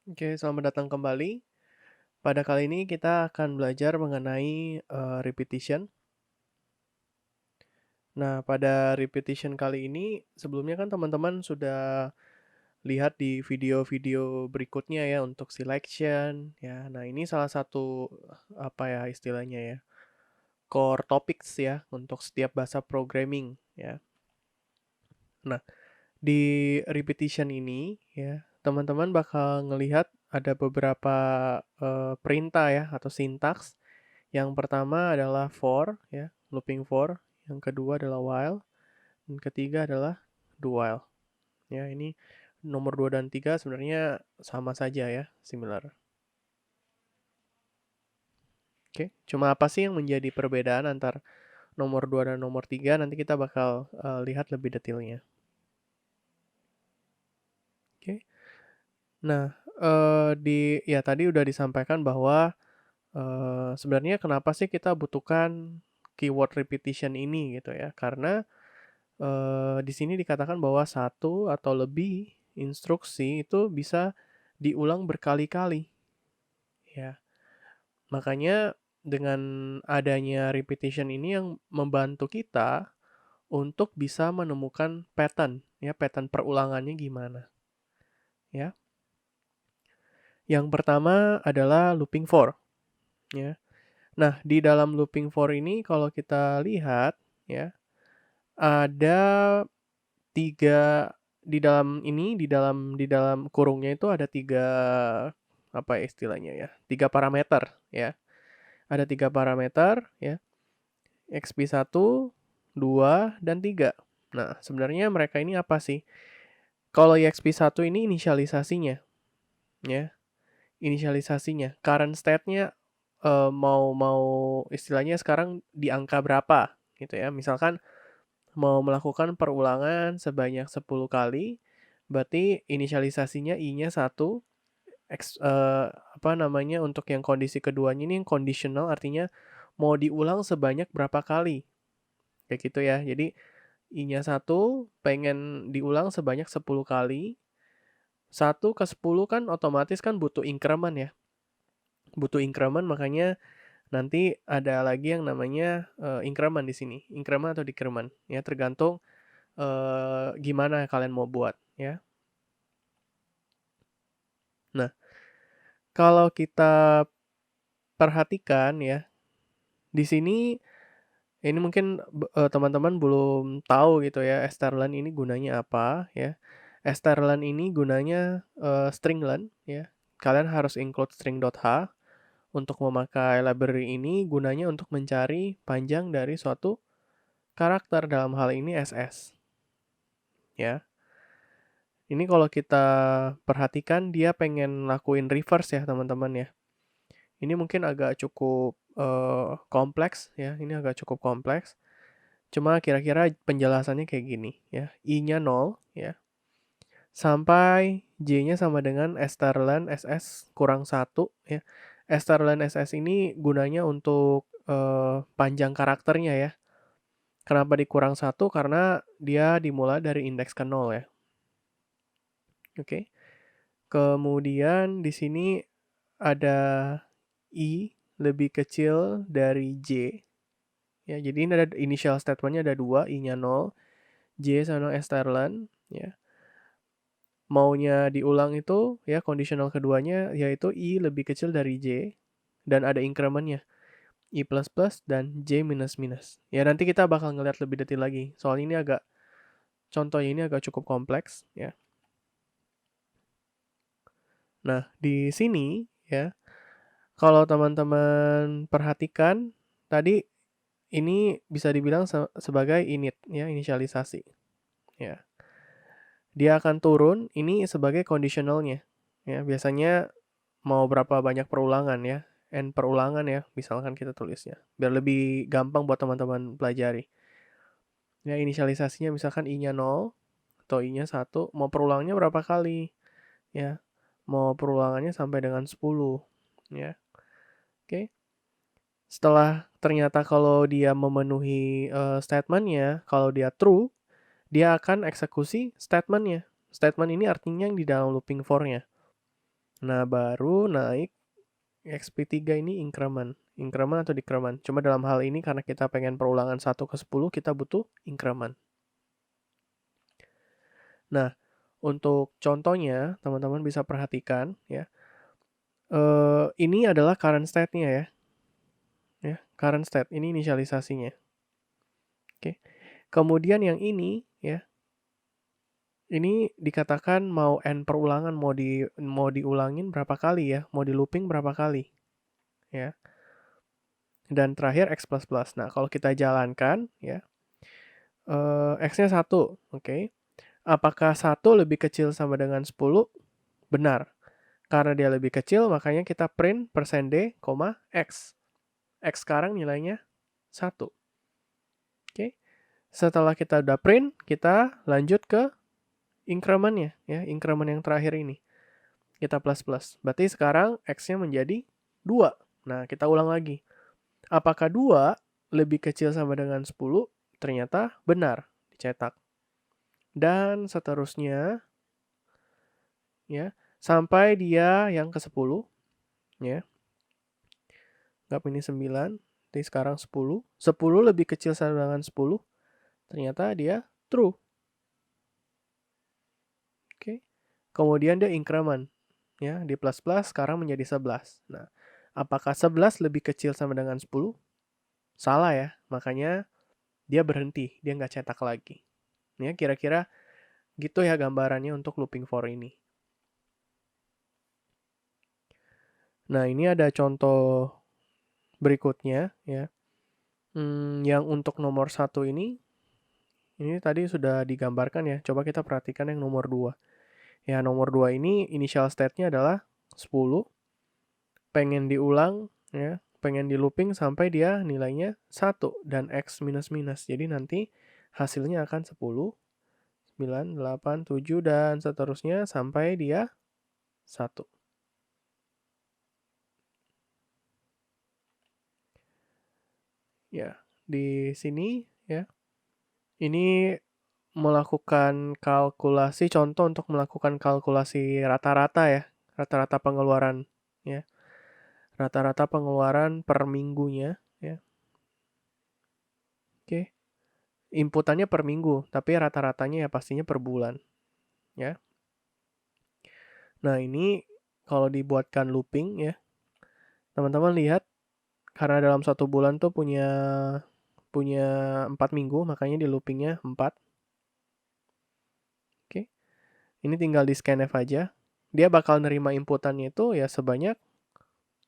Oke, selamat datang kembali. Pada kali ini kita akan belajar mengenai repetition. Nah, pada repetition kali ini sebelumnya kan teman-teman sudah lihat di video-video berikutnya ya untuk selection ya. Nah, ini salah satu apa ya istilahnya ya, core topics ya untuk setiap bahasa programming ya. Nah, di repetition ini ya, teman-teman bakal ngelihat ada beberapa perintah ya atau sintaks. Yang pertama adalah for ya, looping for, yang kedua adalah while, dan ketiga adalah do while. Ya, ini nomor 2 dan 3 sebenarnya sama saja ya, similar. Oke, cuma apa sih yang menjadi perbedaan antar nomor 2 dan nomor 3 nanti kita bakal lihat lebih detailnya. Oke. Nah, ya tadi udah disampaikan bahwa sebenarnya kenapa sih kita butuhkan keyword repetition ini gitu ya. Karena di sini dikatakan bahwa satu atau lebih instruksi itu bisa diulang berkali-kali, ya. Makanya dengan adanya repetition ini yang membantu kita untuk bisa menemukan pattern, ya, pattern perulangannya gimana, ya. Yang pertama adalah looping for, ya. Nah, di dalam looping for ini kalau kita lihat, ya, ada 3 di dalam ini, di dalam kurungnya itu ada 3 apa ya istilahnya ya, 3 parameter ya. Ada 3 parameter ya, XP1, 2, dan 3. Nah, sebenarnya mereka ini apa sih? Kalau XP1 ini inisialisasinya ya, inisialisasinya. Current state-nya, mau mau istilahnya sekarang di angka berapa gitu ya. Misalkan mau melakukan perulangan sebanyak 10 kali, berarti inisialisasinya I-nya 1, apa namanya, untuk yang kondisi keduanya ini yang conditional artinya mau diulang sebanyak berapa kali, kayak gitu ya. Jadi I-nya 1 pengen diulang sebanyak 10 kali, 1 ke 10 kan otomatis kan butuh increment ya, butuh increment makanya nanti ada lagi yang namanya, increment di sini, increment atau decrement ya tergantung gimana kalian mau buat ya. Nah, kalau kita perhatikan ya, di sini ini mungkin teman-teman belum tahu gitu ya strlen ini gunanya apa ya. Strlen ini gunanya stringlen ya. Kalian harus include string.h untuk memakai library ini gunanya untuk mencari panjang dari suatu karakter dalam hal ini SS ya. Ini kalau kita perhatikan dia pengen lakuin reverse ya teman-teman ya. Ini mungkin agak cukup, kompleks ya, ini agak cukup kompleks. Cuma kira-kira penjelasannya kayak gini ya, I-nya 0 ya, sampai J-nya sama dengan strlen SS kurang 1 ya. Strlen SS ini gunanya untuk, panjang karakternya ya. Kenapa dikurang 1? Karena dia dimulai dari indeks ke 0 ya. Oke. Kemudian di sini ada I lebih kecil dari J. Ya, jadi ini ada initial statement-nya ada 2, I-nya 0, J sama strlen ya. Maunya diulang itu ya kondisional keduanya yaitu I lebih kecil dari J dan ada increment-nya I++ dan J minus-minus. Ya nanti kita bakal ngeliat lebih detail lagi. Soal ini contohnya ini agak cukup kompleks ya. Nah, di sini ya, kalau teman-teman perhatikan tadi ini bisa dibilang sebagai init ya, inisialisasi. Ya. Dia akan turun ini sebagai conditional-nya. Ya, biasanya mau berapa banyak perulangan ya, n perulangan ya, misalkan kita tulisnya. Biar lebih gampang buat teman-teman pelajari. Ya, inisialisasinya misalkan I-nya 0 atau I-nya 1, mau perulangnya berapa kali? Ya, mau perulangannya sampai dengan 10 ya. Oke. Setelah ternyata kalau dia memenuhi statement-nya, kalau dia true, dia akan eksekusi statement-nya. Statement ini artinya yang di dalam looping for-nya. Nah, baru naik XP3 ini increment. Increment atau decrement. Cuma dalam hal ini karena kita pengen perulangan 1 ke 10, kita butuh increment. Nah, untuk contohnya, teman-teman bisa perhatikan ya. Ini adalah current state-nya ya. Ya, current state ini inisialisasinya. Oke. Kemudian yang ini ya. Ini dikatakan mau n perulangan, mau diulangin berapa kali ya, mau di looping berapa kali ya. Dan terakhir x++. Nah, kalau kita jalankan ya, x-nya 1, oke. Apakah 1 lebih kecil sama dengan 10? Benar. Karena dia lebih kecil, makanya kita print %d, x. X sekarang nilainya 1. Oke. Setelah kita udah print, kita lanjut ke increment-nya ya, increment yang terakhir ini. Kita plus. Berarti sekarang x-nya menjadi 2. Nah, kita ulang lagi. Apakah 2 lebih kecil sama dengan 10? Ternyata benar, dicetak. Dan seterusnya ya, sampai dia yang ke-10 ya. Anggap ini 9, jadi sekarang 10. 10 lebih kecil sama dengan 10. Ternyata dia true. Oke. Kemudian dia increment ya, di plus sekarang menjadi 11. Nah, apakah 11 lebih kecil sama dengan 10? Salah ya, makanya dia berhenti, dia nggak cetak lagi. Ya, kira-kira gitu ya gambarannya untuk looping for ini. Nah, ini ada contoh berikutnya ya. Yang untuk nomor 1 ini tadi sudah digambarkan ya. Coba kita perhatikan yang nomor 2. Ya, nomor 2 ini initial state-nya adalah 10. Pengen diulang ya, pengen di looping sampai dia nilainya 1 dan x minus. Jadi nanti hasilnya akan 10, 9, 8, 7 dan seterusnya sampai dia 1. Ya, di sini ya. Ini melakukan kalkulasi, contoh untuk melakukan kalkulasi rata-rata ya, rata-rata pengeluaran ya. Rata-rata pengeluaran per minggunya ya. Oke. Inputannya per minggu, tapi rata-ratanya ya pastinya per bulan ya. Nah, ini kalau dibuatkan looping ya. Teman-teman lihat karena dalam 1 bulan tuh punya 4 minggu, makanya di loopingnya 4. Oke. Ini tinggal di scanf aja. Dia bakal nerima inputannya itu ya sebanyak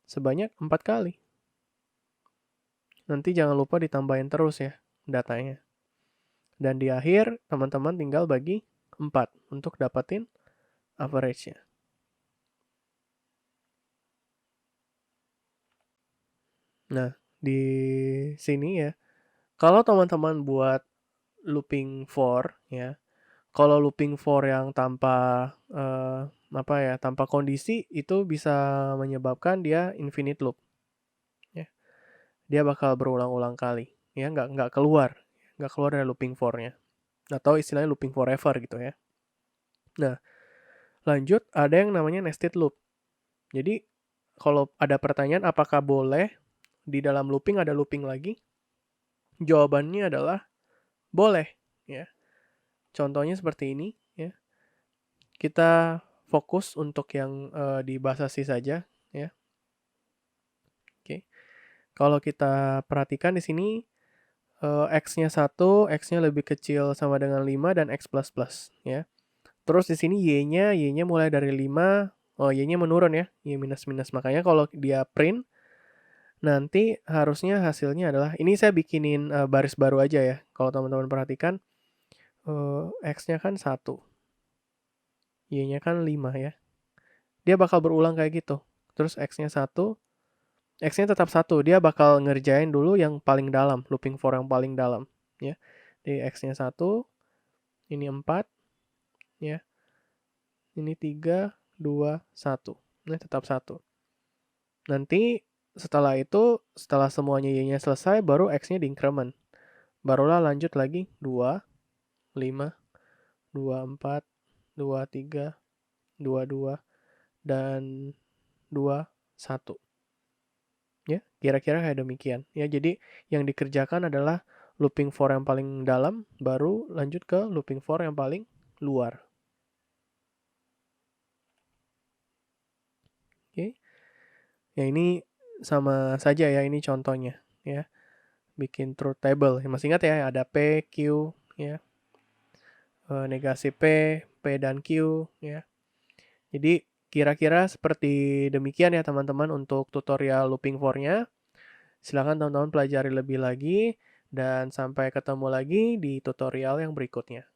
4 kali. Nanti jangan lupa ditambahin terus ya datanya. Dan di akhir teman-teman tinggal bagi 4 untuk dapetin average-nya. Nah, di sini ya, kalau teman-teman buat looping for ya, kalau looping for yang tanpa tanpa kondisi itu bisa menyebabkan dia infinite loop. Ya. Dia bakal berulang-ulang kali, ya nggak keluar dari looping for-nya. Atau istilahnya looping forever gitu ya. Nah, lanjut ada yang namanya nested loop. Jadi kalau ada pertanyaan apakah boleh di dalam looping ada looping lagi? Jawabannya adalah boleh ya. Contohnya seperti ini ya. Kita fokus untuk yang di bahasa C saja ya. Oke. Kalau kita perhatikan di sini x-nya 1, x-nya lebih kecil sama dengan 5 dan x++ ya. Terus di sini y-nya mulai dari 5, y-nya menurun ya, y minus. Makanya kalau dia print nanti harusnya hasilnya adalah ini saya bikinin baris baru aja ya. Kalau teman-teman perhatikan x-nya kan 1. Y-nya kan 5 ya. Dia bakal berulang kayak gitu. Terus x-nya 1, x-nya tetap 1. Dia bakal ngerjain dulu yang paling dalam, looping for yang paling dalam ya. Jadi x-nya 1, ini 4 ya. Ini 3, 2, 1. Ini tetap 1. Nanti setelah itu, setelah semuanya y-nya selesai, baru x-nya di-increment. Barulah lanjut lagi 2, 5, 2, 4, 2, 3, 2, 2, dan 2, 1. Ya, kira-kira kayak demikian. Ya, jadi yang dikerjakan adalah looping for yang paling dalam, baru lanjut ke looping for yang paling luar. Oke. Ya, ini sama saja ya, ini contohnya ya. Bikin truth table. Ya, masih ingat ya, ada P, Q ya. Negasi P dan Q ya. Jadi kira-kira seperti demikian ya teman-teman untuk tutorial looping for-nya. Silakan teman-teman pelajari lebih lagi dan sampai ketemu lagi di tutorial yang berikutnya.